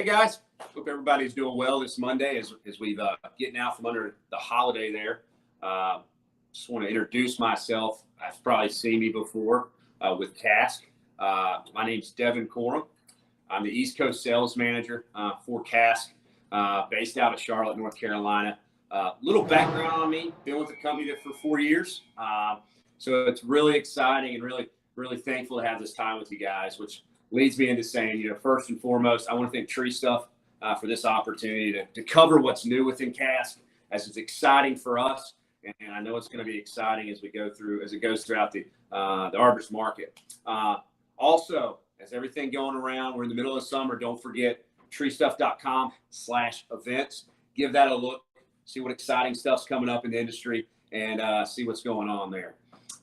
guys, hope everybody's doing well this Monday as we've getting out from under the holiday there. Just want to introduce myself. I've probably seen me before with Kask. My name's Devan Corum. I'm the East Coast Sales Manager for Kask, based out of Charlotte, North Carolina. Little background on me, been with the company for 4 years. So it's really exciting and really thankful to have this time with you guys, which leads me into saying, first and foremost, I want to thank Tree Stuff for this opportunity to cover what's new within Kask, as it's exciting for us. And I know it's going to be exciting as it goes throughout the arborist market. Also, as everything going around, we're in the middle of summer. Don't forget treestuff.com/events. Give that a look, see what exciting stuff's coming up in the industry, and see what's going on there.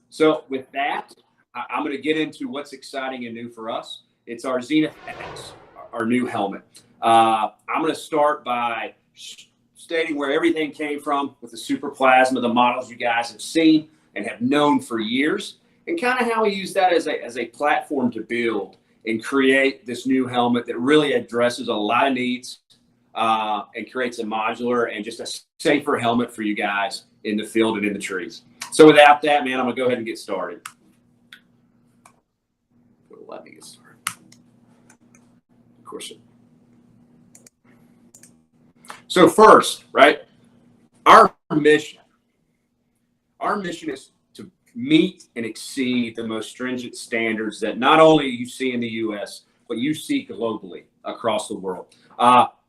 So with that, I'm going to get into what's exciting and new for us. It's our XenoVx, our new helmet. I'm going to start by stating where everything came from with the Super Plasma, the models you guys have seen and have known for years, and kind of how we use that as a platform to build and create this new helmet that really addresses a lot of needs and creates a modular and just a safer helmet for you guys in the field and in the trees. So without that, man, I'm going to go ahead and get started. Let me get started. Of course. So first, right, our mission is to meet and exceed the most stringent standards that not only you see in the U.S., but you see globally across the world.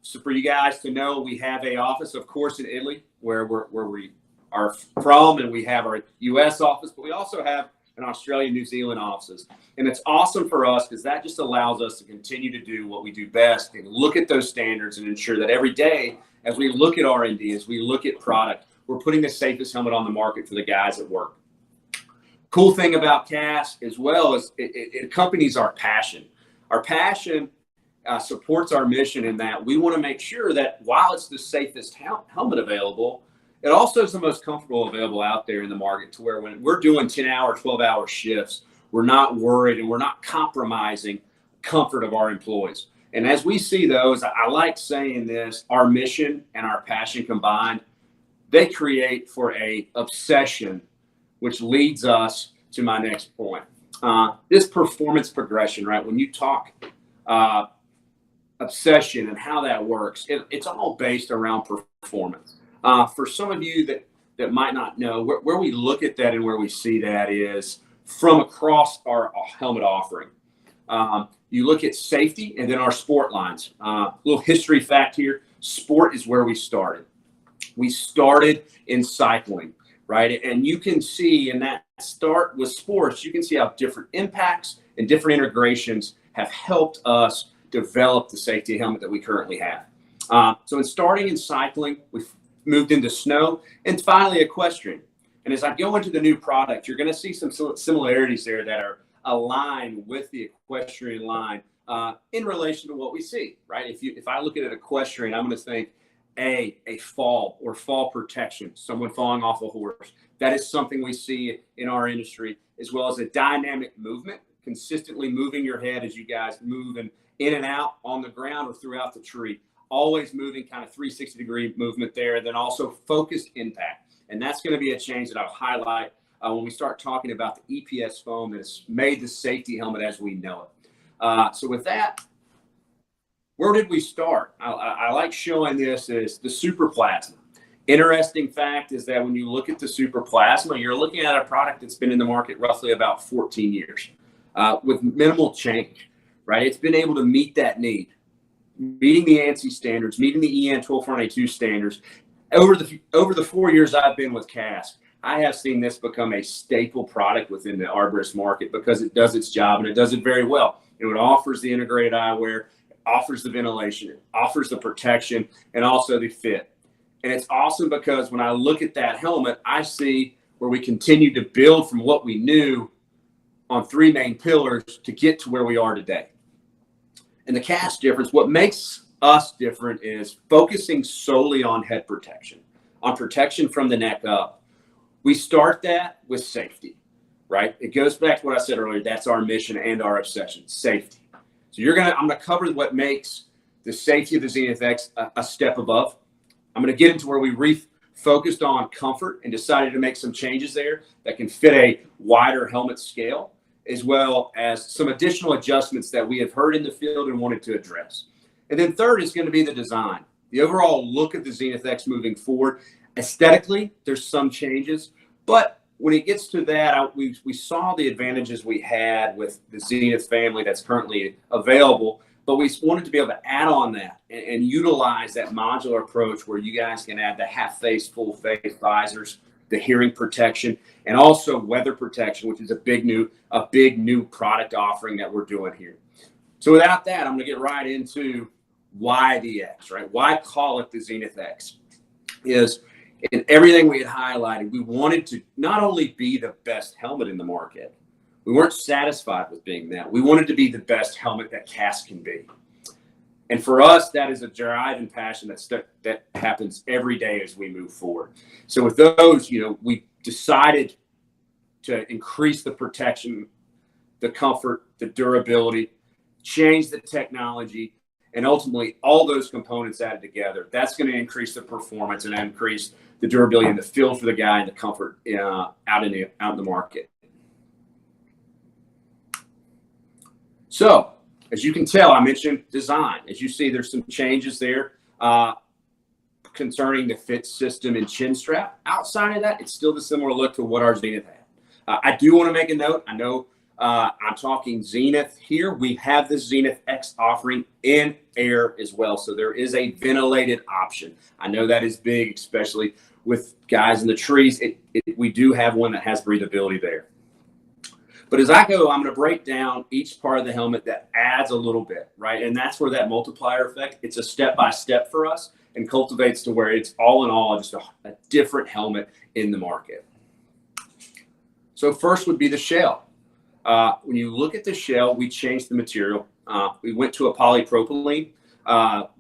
So for you guys to know, we have an office, of course, in Italy, where we are from, and we have our U.S. office, but we also have an Australia, New Zealand offices. And it's awesome for us because that just allows us to continue to do what we do best and look at those standards and ensure that every day, as we look at R&D, as we look at product, we're putting the safest helmet on the market for the guys at work. Cool thing about Kask as well is it accompanies our passion. Our passion supports our mission in that we want to make sure that while it's the safest helmet available, it also is the most comfortable available out there in the market, to where when we're doing 10-hour, 12-hour shifts, we're not worried and we're not compromising comfort of our employees. And as we see those, I like saying this, our mission and our passion combined, they create for a obsession, which leads us to my next point. This performance progression, right? When you talk obsession and how that works, it's all based around performance. For some of you that might not know, where we look at that and where we see that is from across our helmet offering. You look at safety and then our sport lines. Little history fact here, sport is where we started. We started in cycling, right? And you can see in that start with sports, you can see how different impacts and different integrations have helped us develop the safety helmet that we currently have. So in starting in cycling, we've moved into snow, and finally equestrian. And as I go into the new product, you're going to see some similarities there that are aligned with the equestrian line in relation to what we see, right? If I look at an equestrian, I'm going to think a fall or fall protection, someone falling off a horse. That is something we see in our industry, as well as a dynamic movement, consistently moving your head as you guys move in and out on the ground or throughout the tree. Always moving kind of 360-degree movement there, and then also focused impact. And that's going to be a change that I'll highlight when we start talking about the EPS foam that has made the safety helmet as we know it. So with that, where did we start? I like showing this as the Super Plasma. Interesting fact is that when you look at the Super Plasma, you're looking at a product that's been in the market roughly about 14 years with minimal change, right? It's been able to meet that need, meeting the ANSI standards, meeting the EN 12492 standards. Over the 4 years I've been with Kask, I have seen this become a staple product within the arborist market because it does its job and it does it very well. It offers the integrated eyewear, it offers the ventilation, it offers the protection, and also the fit. And it's awesome because when I look at that helmet, I see where we continue to build from what we knew on three main pillars to get to where we are today. And the Kask difference, what makes us different is focusing solely on head protection, on protection from the neck up. We start that with safety, right? It goes back to what I said earlier. That's our mission and our obsession, safety. So I'm going to cover what makes the safety of the XenoVx a step above. I'm going to get into where we refocused on comfort and decided to make some changes there that can fit a wider helmet scale, as well as some additional adjustments that we have heard in the field and wanted to address. And then third is going to be the design, the overall look of the XenoVx moving forward. Aesthetically, there's some changes, but when it gets to that, we saw the advantages we had with the Zenith family that's currently available, but we wanted to be able to add on that and utilize that modular approach where you guys can add the half face, full face visors, the hearing protection, and also weather protection, which is a big new product offering that we're doing here. So without that, I'm going to get right into why the X, right? Why call it the XenoVx? Is in everything we had highlighted, we wanted to not only be the best helmet in the market, we weren't satisfied with being that. We wanted to be the best helmet that Kask can be. And for us, that is a drive and passion that happens every day as we move forward. So with those, we decided to increase the protection, the comfort, the durability, change the technology, and ultimately all those components added together, that's going to increase the performance and increase the durability and the feel for the guy and the comfort out in the market. So as you can tell, I mentioned design. As you see, there's some changes there concerning the fit system and chin strap. Outside of that, it's still the similar look to what our Zenith had. I do want to make a note. I know I'm talking Zenith here. We have the XenoVx offering in air as well. So there is a ventilated option. I know that is big, especially with guys in the trees. We do have one that has breathability there. But as I go, I'm going to break down each part of the helmet that adds a little bit, right? And that's where that multiplier effect, it's a step-by-step for us and cultivates to where it's all in all just a different helmet in the market. So first would be the shell. When you look at the shell, we changed the material. We went to a polypropylene.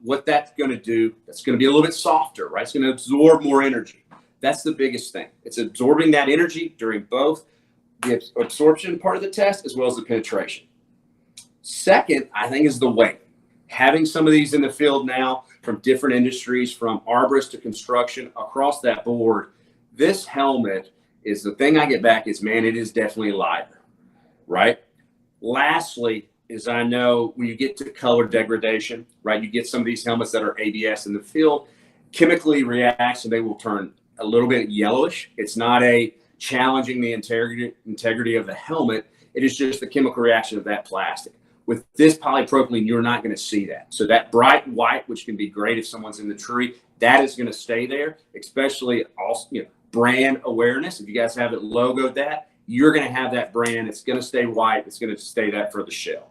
What that's going to do, that's going to be a little bit softer, right? It's going to absorb more energy. That's the biggest thing. It's absorbing that energy during both the absorption part of the test as well as the penetration. Second, I think, is the weight. Having some of these in the field now from different industries, from arborists to construction, across that board, this helmet is the thing I get back is, man, it is definitely lighter, right? Lastly, is I know when you get to color degradation, right, you get some of these helmets that are ABS in the field, chemically reacts and they will turn a little bit yellowish. It's not a challenging the integrity of the helmet. It is just the chemical reaction of that plastic. With this polypropylene, you're not going to see that. So that bright white, which can be great if someone's in the tree, that is going to stay there, especially also, brand awareness. If you guys have it logoed that, you're going to have that brand. It's going to stay white. It's going to stay that for the shell.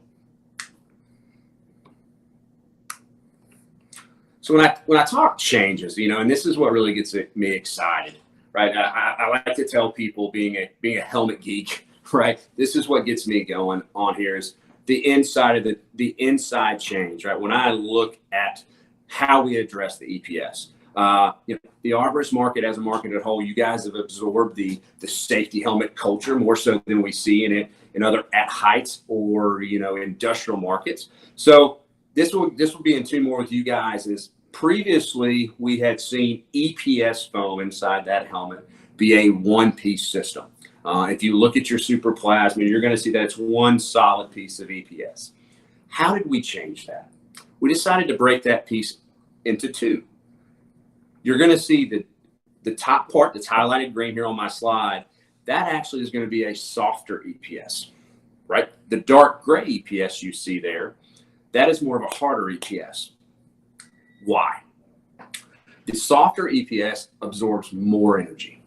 So when I talk changes, and this is what really gets me excited, right? I like to tell people, being a helmet geek, right? This is what gets me going on here is the inside of the inside change, right? When I look at how we address the EPS, the arborist market as a market at whole, you guys have absorbed the safety helmet culture more so than we see in other at heights or industrial markets. So this will be in tune more with you guys. Is previously we had seen EPS foam inside that helmet be a one-piece system. If you look at your super plasma, you're going to see that it's one solid piece of EPS. How did we change that? We decided to break that piece into two. You're going to see the top part that's highlighted green here on my slide. That actually is going to be a softer EPS, right? The dark gray EPS you see there, that is more of a harder EPS. Why? The softer EPS absorbs more energy,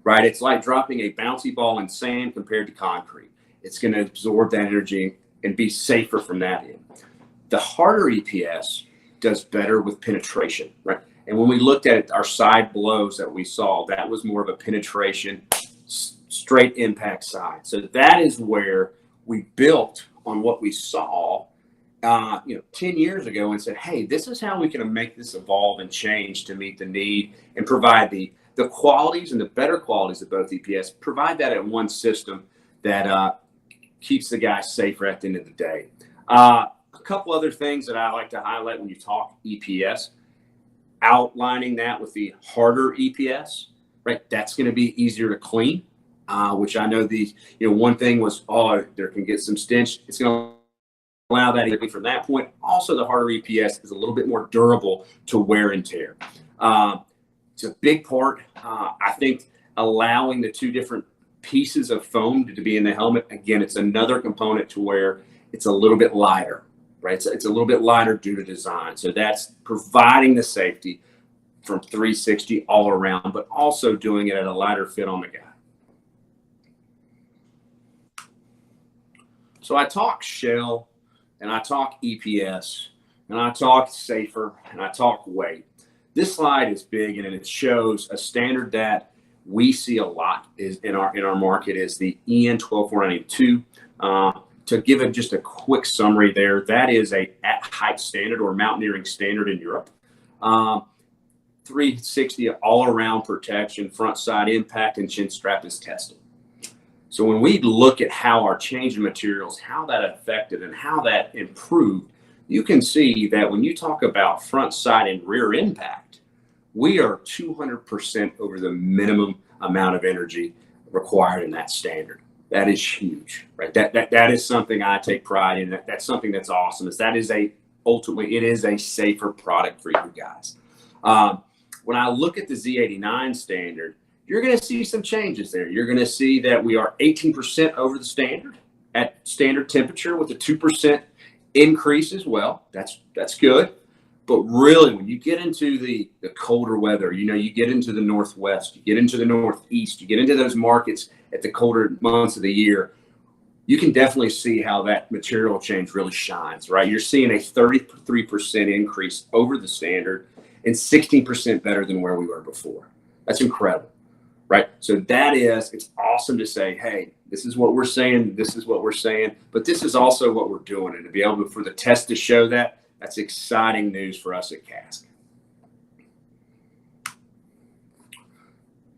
right? It's like dropping a bouncy ball in sand compared to concrete. It's going to absorb that energy and be safer from that end. The harder EPS does better with penetration, right? And when we looked at our side blows that we saw, that was more of a penetration, straight impact side. So that is where we built on what we saw 10 years ago and said, hey, this is how we can make this evolve and change to meet the need and provide the qualities and the better qualities of both EPS, provide that in one system that keeps the guy safer at the end of the day. couple other things that I like to highlight when you talk EPS, outlining that with the harder EPS, right? That's going to be easier to clean, which I know one thing was, there can get some stench. It's going to allow that from that point. Also, the harder EPS is a little bit more durable to wear and tear. It's a big part. I think allowing the two different pieces of foam to be in the helmet, again, it's another component to where it's a little bit lighter, right? It's a little bit lighter due to design. So that's providing the safety from 360 all around, but also doing it at a lighter fit on the guy. So I talk shell, and I talk EPS, and I talk safer, and I talk weight. This slide is big, and it shows a standard that we see a lot is in our market is the EN 12492. To give it just a quick summary there, that is a at height standard or mountaineering standard in Europe. 360 all around protection, front side impact, and chin strap is tested. So when we look at how our change in materials, how that affected and how that improved, you can see that when you talk about front side and rear impact, we are 200% over the minimum amount of energy required in that standard. That is huge, right? That is something I take pride in. That's something that's awesome. Ultimately, it is a safer product for you guys. When I look at the Z89 standard, you're going to see some changes there. You're going to see that we are 18% over the standard at standard temperature with a 2% increase as well. That's good. But really, when you get into the colder weather, you get into the Northwest, you get into the Northeast, you get into those markets at the colder months of the year, you can definitely see how that material change really shines, right? You're seeing a 33% increase over the standard and 16% better than where we were before. That's incredible, right? So it's awesome to say, hey, this is what we're saying, but this is also what we're doing. And to be able for the test to show that's exciting news for us at Kask.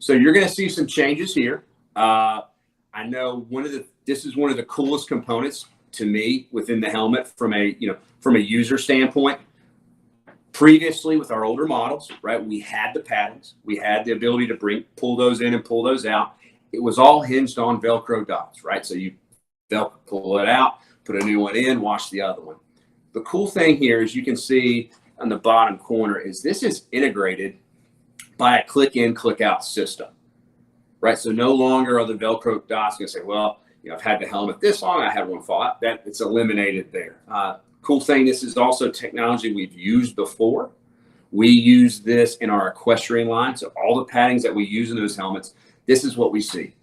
So you're going to see some changes here. I know this is one of the coolest components to me within the helmet from a user standpoint. Previously, with our older models, right, we had the paddings, we had the ability to pull those in and pull those out. It was all hinged on Velcro dots, right? So you pull it out, put a new one in, wash the other one. The cool thing here is you can see on the bottom corner is this is integrated by a click in, click out system, right? So no longer are the Velcro dots going to say, well, I've had the helmet this long, I had one fall out. It's eliminated there. Cool thing, this is also technology we've used before. We use this in our equestrian line. So all the paddings that we use in those helmets, this is what we see.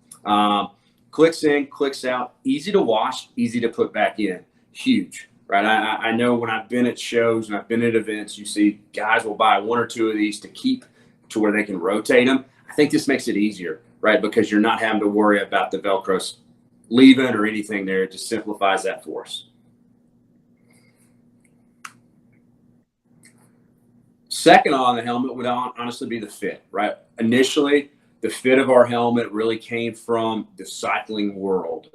Clicks in, clicks out, easy to wash, easy to put back in. Huge. Right, I know when I've been at shows and I've been at events, you see guys will buy one or two of these to keep to where they can rotate them. I think this makes it easier, right? Because you're not having to worry about the Velcro leaving or anything there. It just simplifies that for us. Second on the helmet would honestly be the fit, right? Initially, the fit of our helmet really came from the cycling world.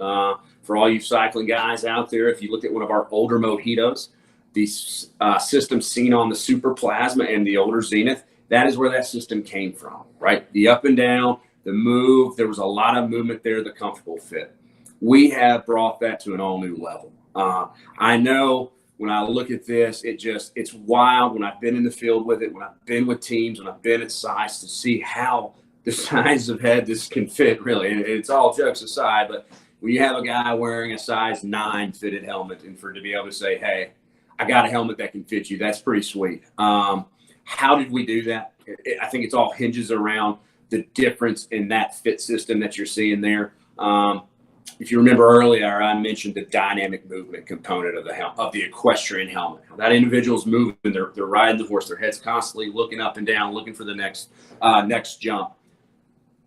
For all you cycling guys out there, if you look at one of our older Mojitos, the system seen on the Super Plasma and the older Zenith, that is where that system came from, right? The up and down, the move, there was a lot of movement there, the comfortable fit. We have brought that to an all new level. I know when I look at this, it's wild when I've been in the field with it, when I've been with teams, when I've been at sites to see how the size of head this can fit, really. And it's all jokes aside, but when you have a guy wearing a size 9 fitted helmet and to be able to say, hey, I got a helmet that can fit you, that's pretty sweet. How did we do that? I think it's all hinges around the difference in that fit system that you're seeing there. If you remember earlier, I mentioned the dynamic movement component of the equestrian helmet. That individual's moving, they're riding the horse, their head's constantly looking up and down, looking for the next jump.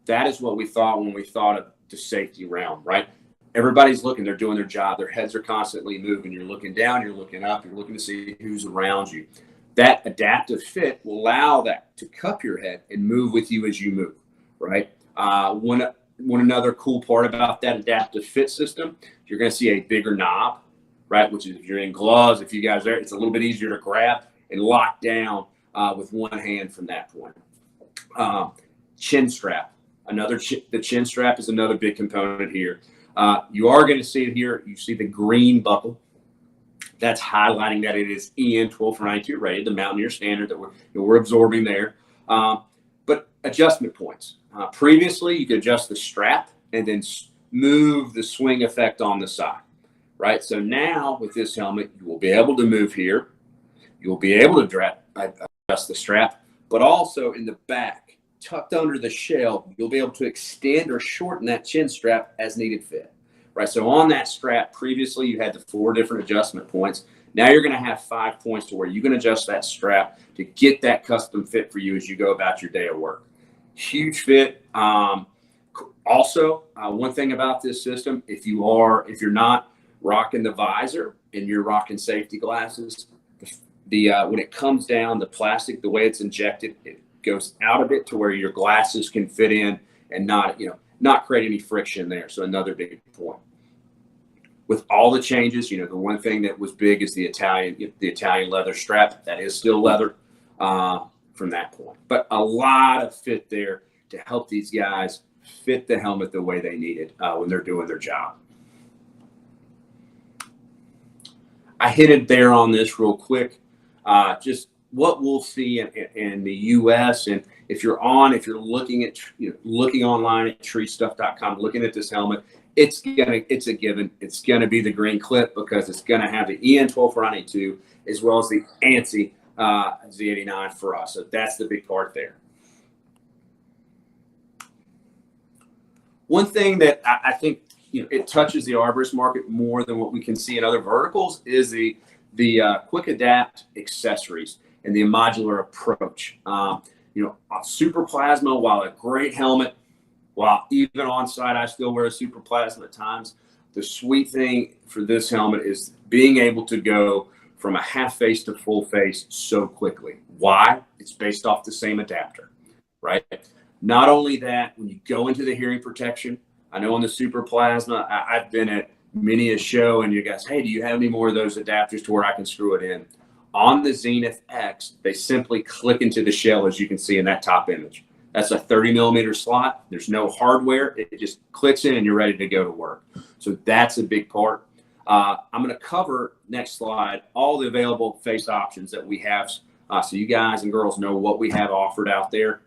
That is what we thought when we thought of the safety realm, right? Everybody's looking, they're doing their job, their heads are constantly moving. You're looking down, you're looking up, you're looking to see who's around you. That adaptive fit will allow that to cup your head and move with you as you move, right? One another cool part about that adaptive fit system, you're going to see a bigger knob right? Which is if you're in gloves, if you guys are, it's a little bit easier to grab and lock down with one hand from that point. Chin strap. The chin strap is another big component here. You are going to see it here. You see the green buckle. That's highlighting that it is EN 12-92 rated, the Mountaineer standard that we're absorbing there. But adjustment points. Previously, you could adjust the strap and then move the swing effect on the side, right? So now with this helmet, you will be able to move here. You will be able to adjust the strap, but also in the back, tucked under the shell, you'll be able to extend or shorten that chin strap as needed fit, right? So on that strap, previously you had the 4 different adjustment points. Now you're going to have 5 points to where you can adjust that strap to get that custom fit for you as you go about your day of work. Huge fit. Also, one thing about this system, if you're not rocking the visor and you're rocking safety glasses, when it comes down, the plastic, the way it's injected, it goes out of it to where your glasses can fit in and not create any friction there. So another big point. With all the changes, the one thing that was big is the Italian leather strap. That is still leather from that point. But a lot of fit there to help these guys fit the helmet the way they need it when they're doing their job. I hit it there on this real quick. Just what we'll see in the U.S. and if you're looking online at treestuff.com, looking at this helmet, it's a given. It's gonna be the green clip because it's gonna have the EN 12-92 as well as the ANSI Z89 for us. So that's the big part there. One thing that I think it touches the arborist market more than what we can see in other verticals is the quick adapt accessories and the modular approach. Super plasma, while a great helmet, while even on site I still wear a super plasma at times, the sweet thing for this helmet is being able to go from a half face to full face so quickly. Why? It's based off the same adapter, right? Not only that, when you go into the hearing protection, I know on the super plasma, I've been at many a show and you guys, hey, do you have any more of those adapters to where I can screw it in? On the XenoVx, they simply click into the shell, as you can see in that top image. That's a 30mm slot. There's no hardware. It just clicks in and you're ready to go to work. So that's a big part. I'm going to cover, next slide, all the available face options that we have so you guys and girls know what we have offered out there,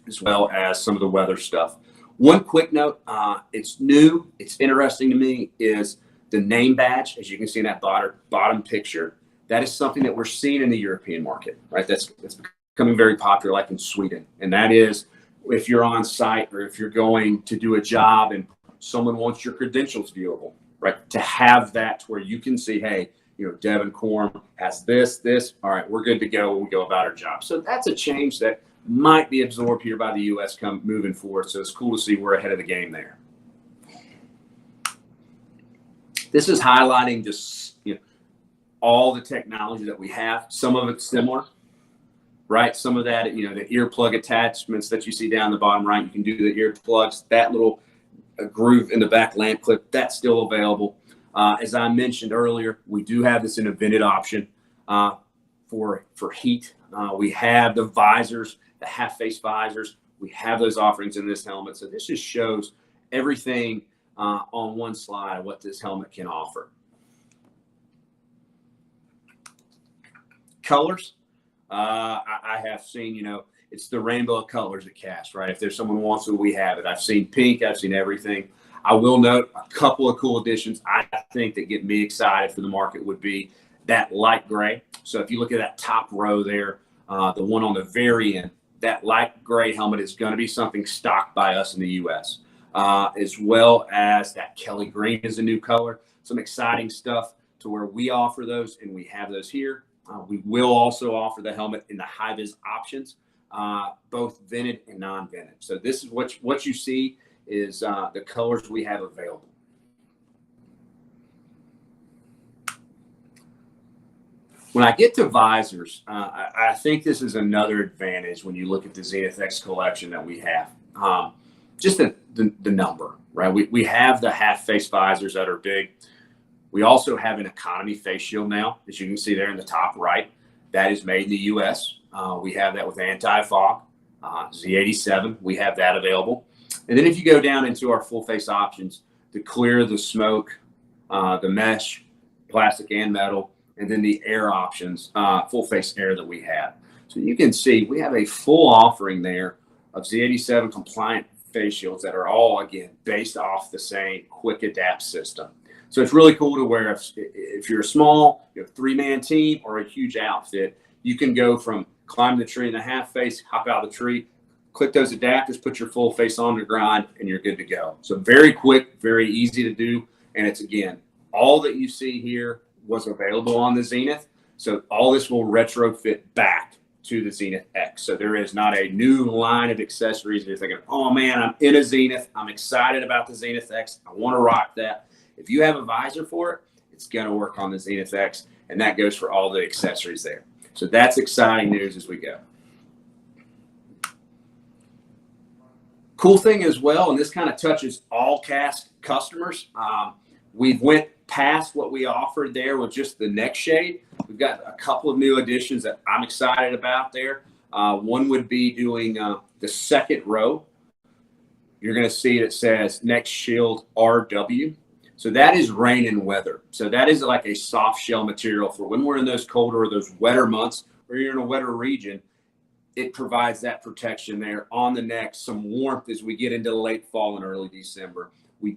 as well as some of the weather stuff. One quick note, it's new, it's interesting to me, is the name badge, as you can see in that bottom picture. That is something that we're seeing in the European market, right? That's becoming very popular, like in Sweden. And that is if you're on site or if you're going to do a job and someone wants your credentials viewable, right? To have that to where you can see, hey, Devan Corum has this, all right, we're good to go when we go about our job. So that's a change that might be absorbed here by the U.S. moving forward. So it's cool to see we're ahead of the game there. This is highlighting just, all the technology that we have. Some of it's similar, right? Some of that, the earplug attachments that you see down the bottom right, you can do the earplugs, that little groove in the back lamp clip, that's still available. As I mentioned earlier, we do have this in a vented option for heat. We have the visors, the half face visors. We have those offerings in this helmet. So this just shows everything on one slide, what this helmet can offer. Colors, I have seen, it's the rainbow of colors at Kask, right? If there's someone who wants it, we have it. I've seen pink, I've seen everything. I will note a couple of cool additions I think that get me excited for the market would be that light gray. So if you look at that top row there, the one on the very end, that light gray helmet is going to be something stocked by us in the U.S., as well as that Kelly green is a new color. Some exciting stuff to where we offer those, and we have those here. We will also offer the helmet in the high-vis options, both vented and non-vented. So this is what you see is the colors we have available. When I get to visors, I think this is another advantage when you look at the XenoVx collection that we have. Just the number, right? We have the half-face visors that are big. We also have an economy face shield now, as you can see there in the top right. That is made in the U.S. We have that with anti-fog, Z87. We have that available. And then if you go down into our full face options, the clear, the smoke, the mesh, plastic and metal, and then the air options, full face air that we have. So you can see we have a full offering there of Z87 compliant face shields that are all, again, based off the same quick adapt system. So it's really cool to where if you're a small, you have 3-man team or a huge outfit, you can go from climbing the tree in the half face, hop out of the tree, click those adapters, put your full face on the grind, and you're good to go. So very quick, very easy to do. And it's, again, all that you see here was available on the Zenith. So all this will retrofit back to the Zenith X. So there is not a new line of accessories. You're thinking, oh man, I'm in a Zenith. I'm excited about the Zenith X. I want to rock that. If you have a visor for it, it's going to work on the Zenith X, and that goes for all the accessories there. So that's exciting news as we go. Cool thing as well, and this kind of touches all Kask customers. We've went past what we offered there with just the neck shade. We've got a couple of new additions that I'm excited about there. One would be doing the second row. You're going to see it says Neck Shield RW. So that is rain and weather. So that is like a soft shell material for when we're in those colder or those wetter months, or you're in a wetter region. It provides that protection there on the neck, some warmth as we get into late fall and early December. We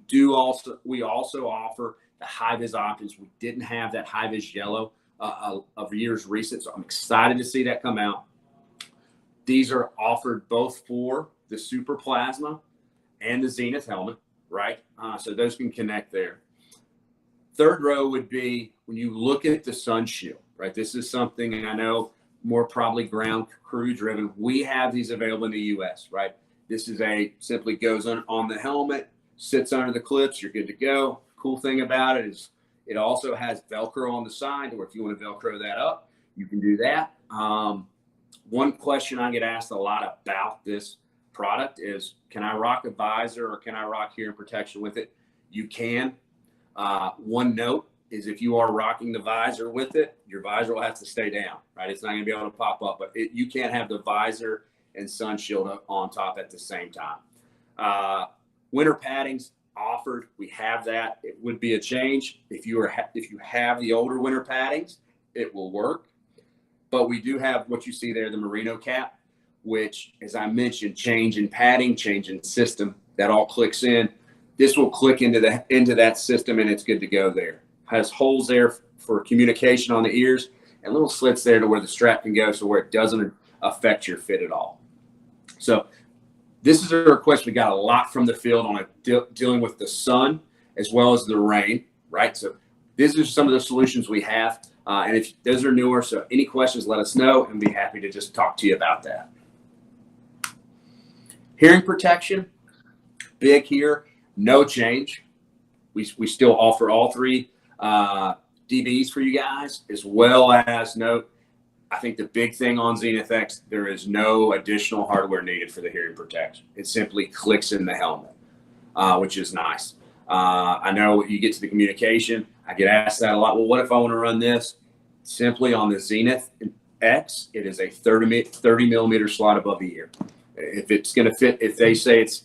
also offer the high-vis options. We didn't have that high-vis yellow of years recent, so I'm excited to see that come out. These are offered both for the Super Plasma and the Zenith helmet, right? So those can connect there. Third row would be when you look at the sun shield, right? This is something I know more probably ground crew driven. We have these available in the US, right? This is simply goes on the helmet, sits under the clips, you're good to go. Cool thing about it is it also has Velcro on the side, or if you want to Velcro that up, you can do that. One question I get asked a lot about this product is, can I rock a visor or can I rock hearing protection with it? You can. One note is if you are rocking the visor with it, your visor will have to stay down, right? It's not going to be able to pop up, but you can't have the visor and sun shield on top at the same time. Winter paddings offered. We have that. It would be a change. If you have the older winter paddings, it will work. But we do have what you see there, the merino cap, which, as I mentioned, change in padding, change in system, that all clicks in. This will click into that system, and it's good to go there. Has holes there for communication on the ears and little slits there to where the strap can go, so where it doesn't affect your fit at all. So this is a request we got a lot from the field on dealing with the sun as well as the rain, right? So these are some of the solutions we have. And if those are newer, so any questions, let us know, and be happy to just talk to you about that. Hearing protection, big here, no change. We still offer all three DBs for you guys, as well as note, I think the big thing on Zenith X, there is no additional hardware needed for the hearing protection. It simply clicks in the helmet, which is nice. I know you get to the communication, I get asked that a lot. Well, what if I want to run this? Simply on the Zenith X, it is a 30 millimeter slot above the ear. If it's going to fit, if they say it's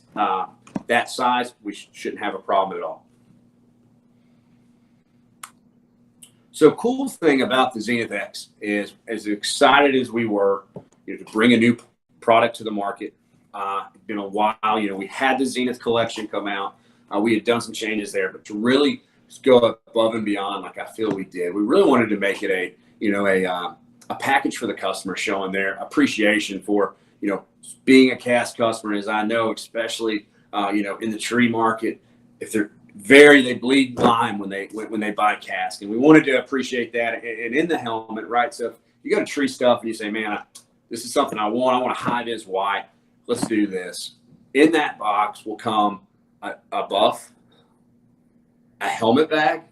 that size, we shouldn't have a problem at all. So cool thing about the Zenith X is, as excited as we were, to bring a new product to the market, it's been a while. We had the Zenith collection come out. We had done some changes there, but to really go above and beyond, like I feel we did, we really wanted to make it a package for the customer, showing their appreciation for being a Kask customer. As I know, especially in the tree market, if they're they bleed lime when they buy Kask, and we wanted to appreciate that. And in the helmet, right? So if you go to tree stuff and you say, man, this is something I want a high-vis white, let's do this. In that box will come a buff, a helmet bag,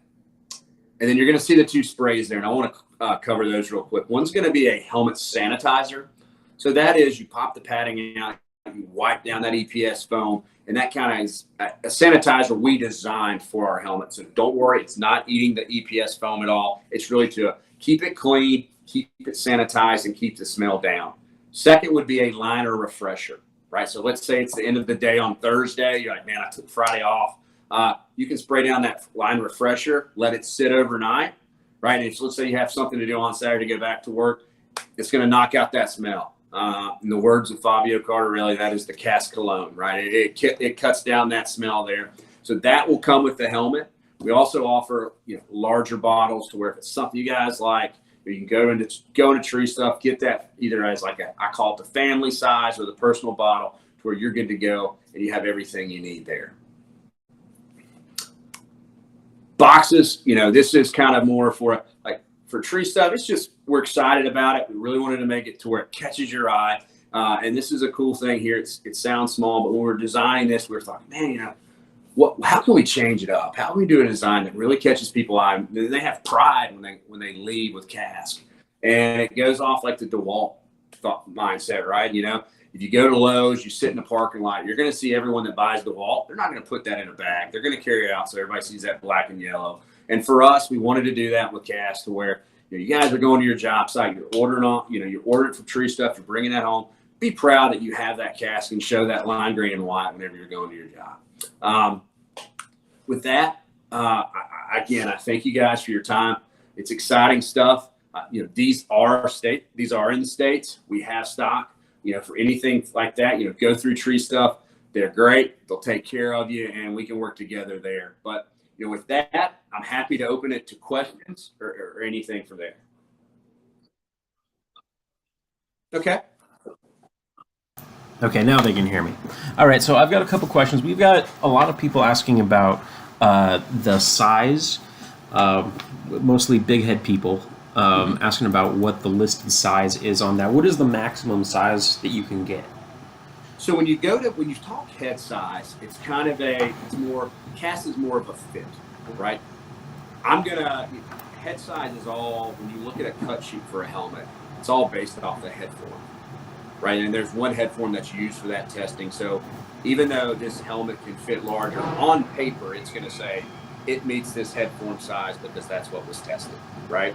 and then you're going to see the two sprays there. And I want to cover those real quick. One's going to be a helmet sanitizer. So that is, you pop the padding out, you wipe down that EPS foam, and that kind of is a sanitizer we designed for our helmet. So don't worry, it's not eating the EPS foam at all. It's really to keep it clean, keep it sanitized, and keep the smell down. Second would be a liner refresher, right? So let's say it's the end of the day on Thursday. You're like, man, I took Friday off. You can spray down that line refresher, let it sit overnight, right? And let's say you have something to do on Saturday to go back to work. It's going to knock out that smell. In the words of Fabio Cardarelli, that is the Kask cologne, right? It cuts down that smell there. So that will come with the helmet. We also offer larger bottles to where if it's something you guys like, you can go into tree stuff, get that either as I call it the family size or the personal bottle to where you're good to go and you have everything you need there. Boxes, this is kind of more for tree stuff. It's just, we're excited about it. We really wanted to make it to where it catches your eye. And this is a cool thing here. It sounds small, but when we were designing this, we were thought, man, how can we change it up? How can we do a design that really catches people's eye? They have pride when they leave with Kask. And it goes off like the DeWalt mindset, right? If you go to Lowe's, you sit in the parking lot, you're going to see everyone that buys DeWalt. They're not going to put that in a bag. They're going to carry it out so everybody sees that black and yellow. And for us, we wanted to do that with Kask to where you guys are going to your job site, you're ordering you ordered for tree stuff, you're bringing that home. Be proud that you have that Kask and show that lime green and white whenever you're going to your job. With that, again, I thank you guys for your time. It's exciting stuff. These are in the States. We have stock. For anything like that, go through tree stuff. They're great. They'll take care of you, and we can work together there. But with that, I'm happy to open it to questions or anything from there. Okay. Okay, now they can hear me. All right, so I've got a couple questions. We've got a lot of people asking about the size, mostly big head people, asking about what the listed size is on that. What is the maximum size that you can get? So when you talk head size, it's kind of Kask is more of a fit, right? Head size is all, when you look at a cut sheet for a helmet, it's all based off the head form, right? And there's one head form that's used for that testing. So even though this helmet can fit larger, on paper, it's going to say it meets this head form size because that's what was tested, right?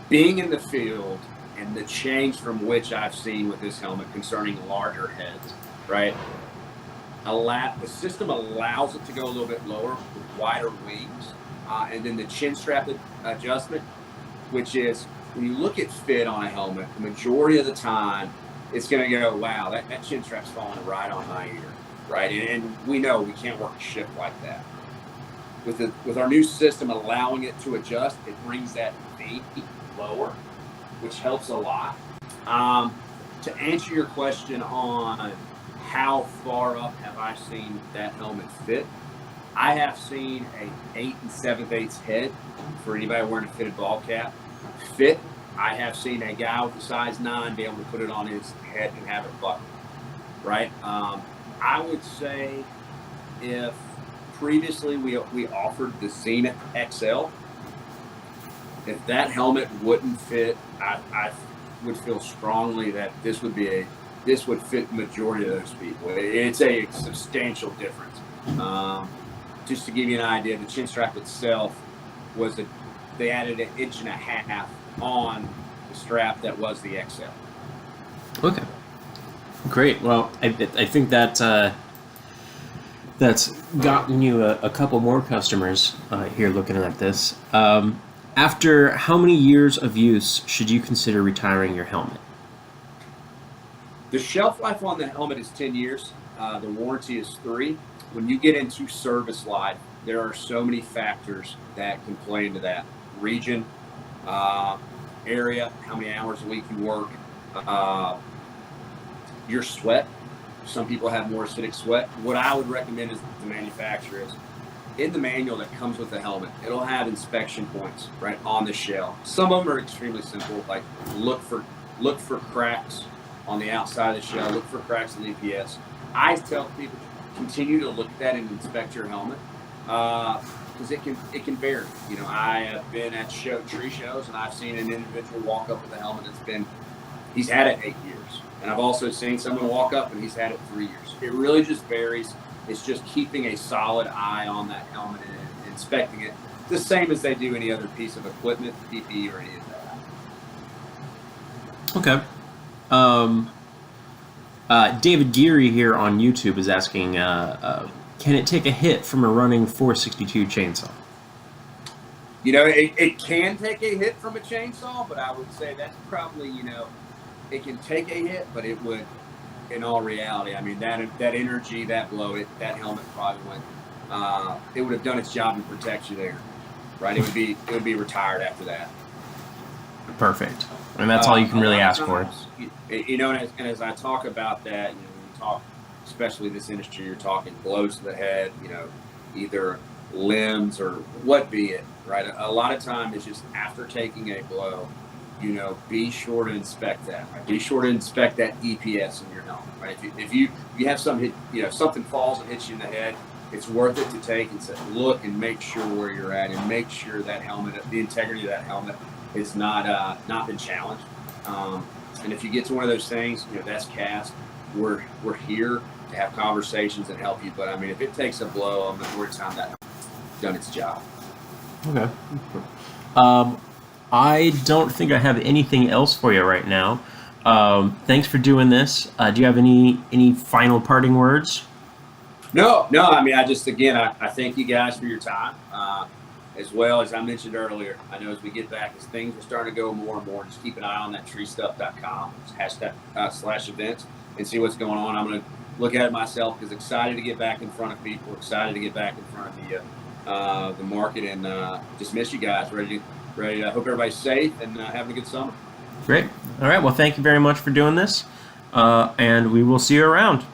Being in the field and the change from which I've seen with this helmet concerning larger heads, right? The system allows it to go a little bit lower with wider wings. And then the chin strap adjustment, which is when you look at fit on a helmet, the majority of the time, it's going to go, wow, that chin strap's falling right on my ear, right? And we know we can't work a shift like that. With our new system allowing it to adjust, it brings that V lower, which helps a lot. To answer your question on how far up have I seen that helmet fit, I have seen a 8 7/8 head for anybody wearing a fitted ball cap fit. I have seen a guy with a size 9 be able to put it on his head and have it buckled, right? I would say if previously we offered the Zenith XL, if that helmet wouldn't fit, I would feel strongly that this would fit the majority of those people. It's a substantial difference. Just to give you an idea, the chin strap itself they added 1.5 inches on the strap that was the XL. Okay, great. Well, I think that's gotten you a couple more customers here looking at this. After how many years of use should you consider retiring your helmet? The shelf life on the helmet is 10 years. The warranty is 3. When you get into service life, there are so many factors that can play into that. Region, area, how many hours a week you work, your sweat. Some people have more acidic sweat. What I would recommend is the manufacturer is, in the manual that comes with the helmet, it'll have inspection points right on the shell. Some of them are extremely simple, like look for cracks on the outside of the shell, look for cracks in the EPS. I tell people continue to look at that and inspect your helmet because it can vary. I have been at tree shows and I've seen an individual walk up with a helmet that's been he's had it 8 years. And I've also seen someone walk up and he's had it 3 years. It really just varies. It's just keeping a solid eye on that helmet and inspecting it the same as they do any other piece of equipment, PPE, or any of that. Okay. David Geary here on YouTube is asking, can it take a hit from a running 462 chainsaw? You know, it can take a hit from a chainsaw, but I would say that's probably, it can take a hit, but it would, in all reality, I mean, that energy, that blow, that helmet probably went, it would have done its job and protect you there, right? It would be retired after that. Perfect. And that's all you can really ask for. And as I talk about that, when you talk, especially this industry, you're talking blows to the head, either limbs or what be it, right? A lot of time it's just after taking a blow, be sure to inspect that, right? Be sure to inspect that EPS in your helmet, right? If you have something hit, something falls and hits you in the head, it's worth it to take and say, look and make sure where you're at and make sure that helmet, the integrity of that helmet is not been challenged. And if you get to one of those things, that's Kask. We're here to have conversations and help you. But I mean, if it takes a blow, I'm not worried time that done its job. Okay. I don't think I have anything else for you right now. Thanks for doing this. Do you have any final parting words? No. I mean, I thank you guys for your time. As well as I mentioned earlier, I know as we get back, as things are starting to go more and more, just keep an eye on that treestuff.com /events and see what's going on. I'm going to look at it myself because excited to get back in front of people, excited to get back in front of the market, and just miss you guys. Ready. I hope everybody's safe and having a good summer. Great. All right. Well, thank you very much for doing this, and we will see you around.